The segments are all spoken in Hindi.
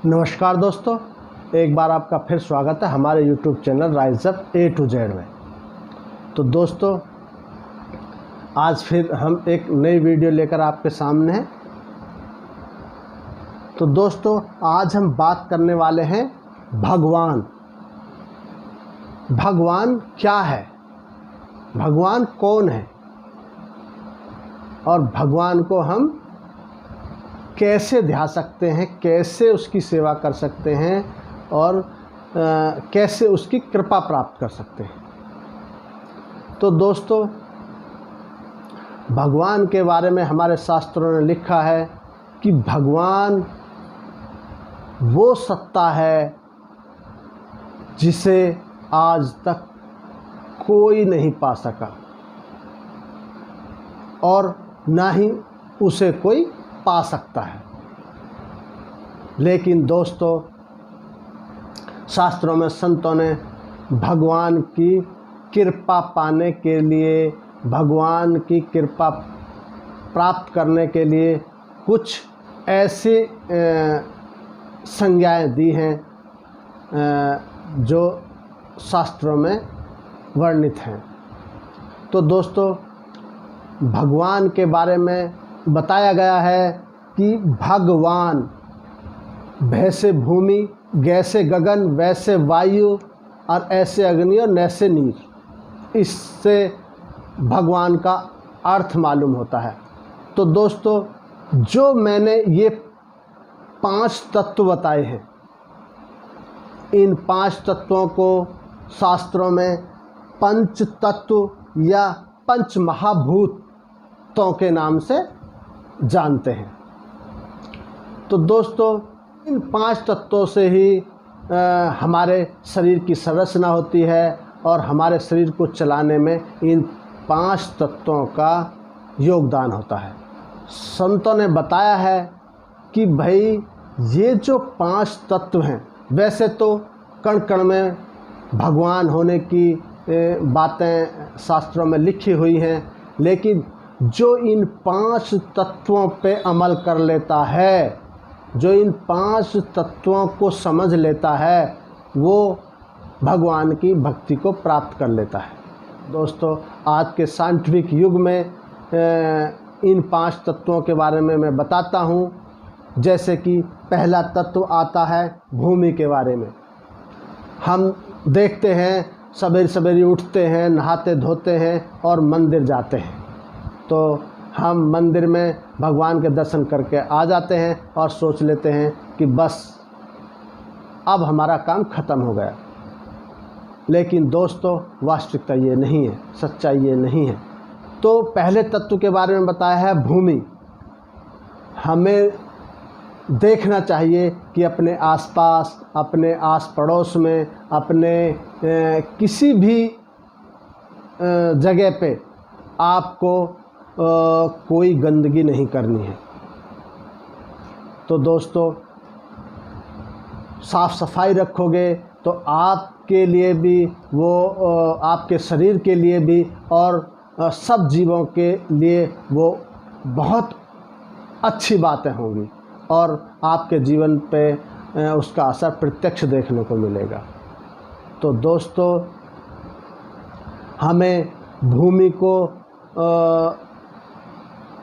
नमस्कार दोस्तों, एक बार आपका फिर स्वागत है हमारे YouTube channel rise up A to Z में। तो दोस्तों, आज फिर हम एक नई वीडियो लेकर आपके सामने हैं। तो दोस्तों, आज हम बात करने वाले हैं भगवान। भगवान क्या है, भगवान कौन है और भगवान को हम कैसे ध्या सकते हैं, कैसे उसकी सेवा कर सकते हैं और कैसे उसकी कृपा प्राप्त कर सकते हैं। तो दोस्तों, भगवान के बारे में हमारे शास्त्रों ने लिखा है कि भगवान वो सत्ता है जिसे आज तक कोई नहीं पा सका और ना ही उसे कोई पा सकता है। लेकिन दोस्तों, शास्त्रों में संतों ने भगवान की कृपा पाने के लिए, भगवान की कृपा प्राप्त करने के लिए कुछ ऐसी संज्ञाएं दी हैं जो शास्त्रों में वर्णित हैं। तो दोस्तों, भगवान के बारे में बताया गया है कि भगवान भैसे भूमि, गैसे गगन, वैसे वायु और ऐसे अग्नि और नैसे नीर। इससे भगवान का अर्थ मालूम होता है। तो दोस्तों, जो मैंने ये 5 तत्व बताए हैं, इन 5 तत्वों को शास्त्रों में पंच तत्व या पंच महाभूतों के नाम से जानते हैं। तो दोस्तों, इन 5 तत्वों से ही हमारे शरीर की संरचना होती है और हमारे शरीर को चलाने में इन 5 तत्वों का योगदान होता है। संतों ने बताया है कि भाई, ये जो 5 तत्व हैं, वैसे तो कण कण में भगवान होने की बातें शास्त्रों में लिखी हुई हैं, लेकिन जो इन 5 तत्वों पे अमल कर लेता है, जो इन 5 तत्वों को समझ लेता है, वो भगवान की भक्ति को प्राप्त कर लेता है। दोस्तों, आज के साइंटिफिक युग में इन 5 तत्वों के बारे में मैं बताता हूँ। जैसे कि पहला तत्व आता है भूमि के बारे में। हम देखते हैं, सवेरे सवेरे उठते हैं, नहाते धोते हैं और मंदिर जाते हैं। तो हम मंदिर में भगवान के दर्शन करके आ जाते हैं और सोच लेते हैं कि बस अब हमारा काम ख़त्म हो गया। लेकिन दोस्तों, वास्तविकता ये नहीं है, सच्चाई ये नहीं है। तो पहले तत्व के बारे में बताया है भूमि। हमें देखना चाहिए कि अपने आसपास, अपने आस पड़ोस में, अपने किसी भी जगह पे आपको कोई गंदगी नहीं करनी है। तो दोस्तों, साफ़ सफाई रखोगे तो आपके लिए भी, वो आपके शरीर के लिए भी और सब जीवों के लिए वो बहुत अच्छी बातें होंगी और आपके जीवन पे उसका असर प्रत्यक्ष देखने को मिलेगा। तो दोस्तों, हमें भूमि को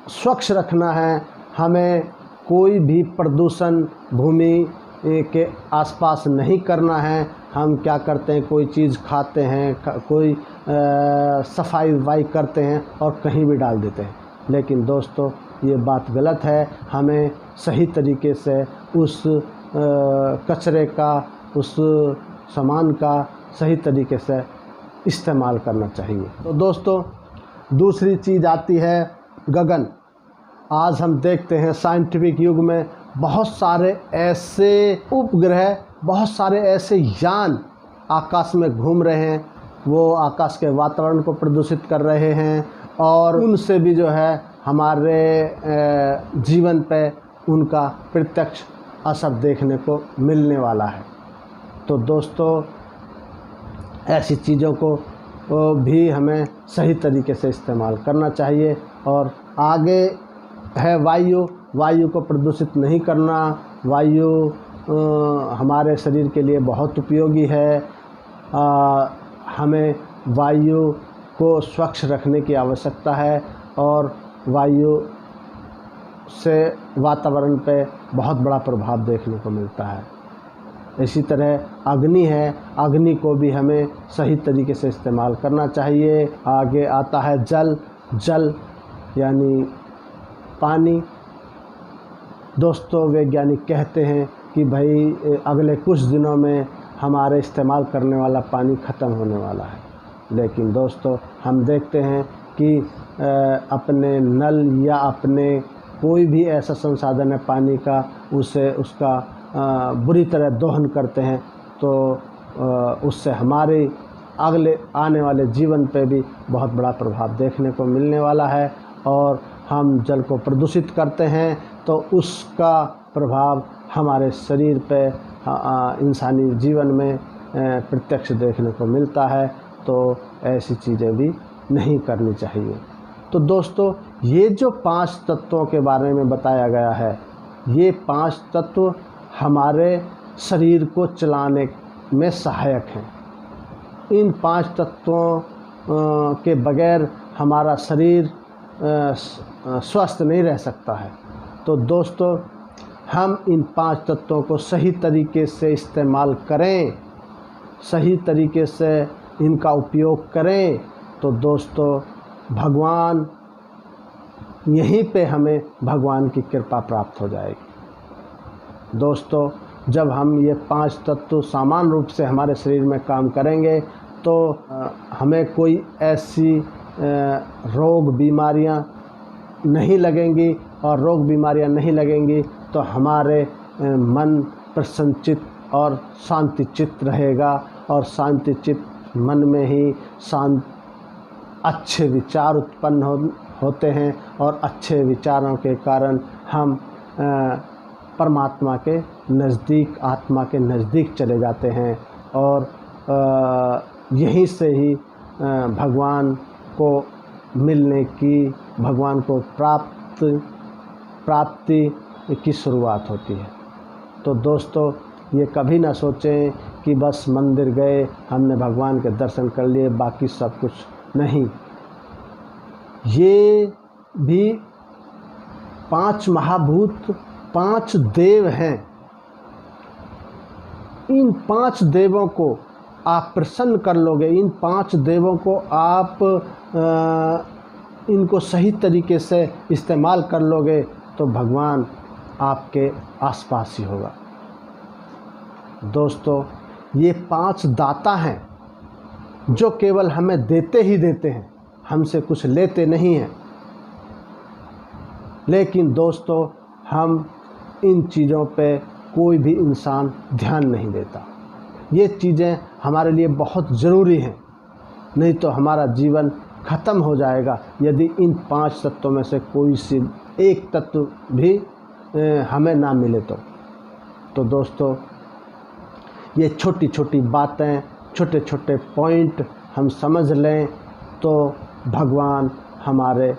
स्वच्छ रखना है। हमें कोई भी प्रदूषण भूमि के आसपास नहीं करना है। हम क्या करते हैं, कोई चीज़ खाते हैं, कोई सफाई वफाई करते हैं और कहीं भी डाल देते हैं। लेकिन दोस्तों, ये बात गलत है। हमें सही तरीके से उस कचरे का, उस सामान का सही तरीके से इस्तेमाल करना चाहिए। तो दोस्तों, दूसरी चीज़ आती है गगन। आज हम देखते हैं साइंटिफिक युग में बहुत सारे ऐसे उपग्रह, बहुत सारे ऐसे यान आकाश में घूम रहे हैं। वो आकाश के वातावरण को प्रदूषित कर रहे हैं और उनसे भी जो है हमारे जीवन पे उनका प्रत्यक्ष असर देखने को मिलने वाला है। तो दोस्तों, ऐसी चीज़ों को भी हमें सही तरीके से इस्तेमाल करना चाहिए। और आगे है वायु। वायु को प्रदूषित नहीं करना। वायु हमारे शरीर के लिए बहुत उपयोगी है। हमें वायु को स्वच्छ रखने की आवश्यकता है और वायु से वातावरण पे बहुत बड़ा प्रभाव देखने को मिलता है। इसी तरह अग्नि है, अग्नि को भी हमें सही तरीके से इस्तेमाल करना चाहिए। आगे आता है जल, जल यानी पानी। दोस्तों, वैज्ञानिक कहते हैं कि भाई अगले कुछ दिनों में हमारे इस्तेमाल करने वाला पानी ख़त्म होने वाला है, लेकिन दोस्तों हम देखते हैं कि अपने नल या अपने कोई भी ऐसा संसाधन है पानी का, उसका बुरी तरह दोहन करते हैं, तो उससे हमारे अगले आने वाले जीवन पे भी बहुत बड़ा प्रभाव देखने को मिलने वाला है। और हम जल को प्रदूषित करते हैं तो उसका प्रभाव हमारे शरीर पे इंसानी जीवन में प्रत्यक्ष देखने को मिलता है। तो ऐसी चीज़ें भी नहीं करनी चाहिए। तो दोस्तों, ये जो 5 तत्वों के बारे में बताया गया है, ये 5 तत्व हमारे शरीर को चलाने में सहायक हैं। इन 5 तत्वों के बगैर हमारा शरीर स्वस्थ नहीं रह सकता है। तो दोस्तों, हम इन 5 तत्वों को सही तरीके से इस्तेमाल करें, सही तरीके से इनका उपयोग करें, तो दोस्तों भगवान यहीं पे हमें भगवान की कृपा प्राप्त हो जाएगी। दोस्तों, जब हम ये 5 तत्व समान रूप से हमारे शरीर में काम करेंगे तो हमें कोई ऐसी रोग बीमारियां नहीं लगेंगी, और रोग बीमारियां नहीं लगेंगी तो हमारे मन प्रसन्नचित और शांतिचित रहेगा, और शांतिचित मन में ही अच्छे विचार उत्पन्न होते हैं, और अच्छे विचारों के कारण हम परमात्मा के नज़दीक, आत्मा के नज़दीक चले जाते हैं, और यहीं से ही भगवान को मिलने की, भगवान को प्राप्ति की शुरुआत होती है। तो दोस्तों, ये कभी ना सोचें कि बस मंदिर गए, हमने भगवान के दर्शन कर लिए, बाकी सब कुछ नहीं। ये भी 5 महाभूत, 5 देव हैं। इन 5 देवों को आप प्रसन्न कर लोगे, इन 5 देवों को आप इनको सही तरीके से इस्तेमाल कर लोगे तो भगवान आपके आसपास ही होगा। दोस्तों, ये 5 दाता हैं जो केवल हमें देते ही देते हैं, हमसे कुछ लेते नहीं हैं। लेकिन दोस्तों, हम इन चीज़ों पे कोई भी इंसान ध्यान नहीं देता। ये चीज़ें हमारे लिए बहुत ज़रूरी हैं, नहीं तो हमारा जीवन ख़त्म हो जाएगा यदि इन 5 तत्वों में से कोई सी एक तत्व भी हमें ना मिले तो दोस्तों, ये छोटी छोटी बातें, छोटे छोटे पॉइंट हम समझ लें तो भगवान हमारे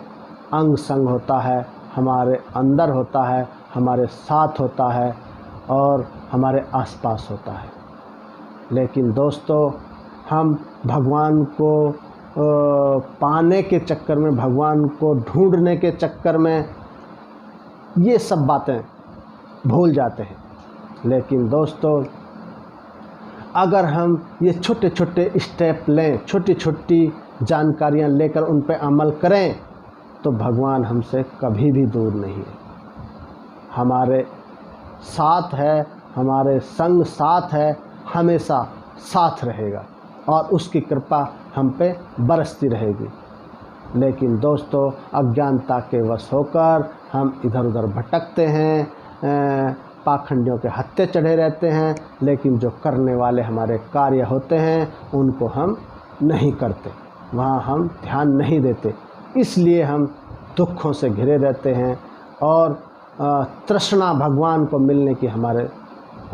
अंग संग होता है, हमारे अंदर होता है, हमारे साथ होता है और हमारे आसपास होता है। लेकिन दोस्तों, हम भगवान को पाने के चक्कर में, भगवान को ढूंढने के चक्कर में ये सब बातें भूल जाते हैं। लेकिन दोस्तों, अगर हम ये छोटे छोटे स्टेप लें, छोटी छोटी जानकारियां लेकर उन पर अमल करें तो भगवान हमसे कभी भी दूर नहीं है, हमारे साथ है, हमारे संग साथ है, हमेशा साथ रहेगा और उसकी कृपा हम पे बरसती रहेगी। लेकिन दोस्तों, अज्ञानता के वश होकर हम इधर उधर भटकते हैं, पाखंडियों के हत्थे चढ़े रहते हैं, लेकिन जो करने वाले हमारे कार्य होते हैं उनको हम नहीं करते, वहाँ हम ध्यान नहीं देते। इसलिए हम दुखों से घिरे रहते हैं और तृष्णा भगवान को मिलने की हमारे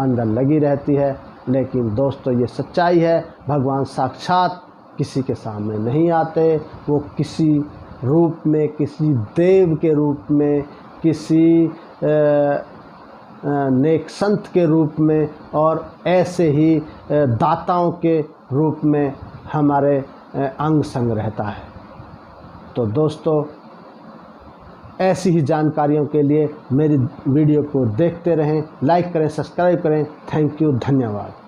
अंदर लगी रहती है। लेकिन दोस्तों, ये सच्चाई है, भगवान साक्षात किसी के सामने नहीं आते, वो किसी रूप में, किसी देव के रूप में, किसी नेक संत के रूप में और ऐसे ही दाताओं के रूप में हमारे अंग संग रहता है। तो दोस्तों, ऐसी ही जानकारियों के लिए मेरी वीडियो को देखते रहें, लाइक करें, सब्सक्राइब करें। थैंक यू, धन्यवाद।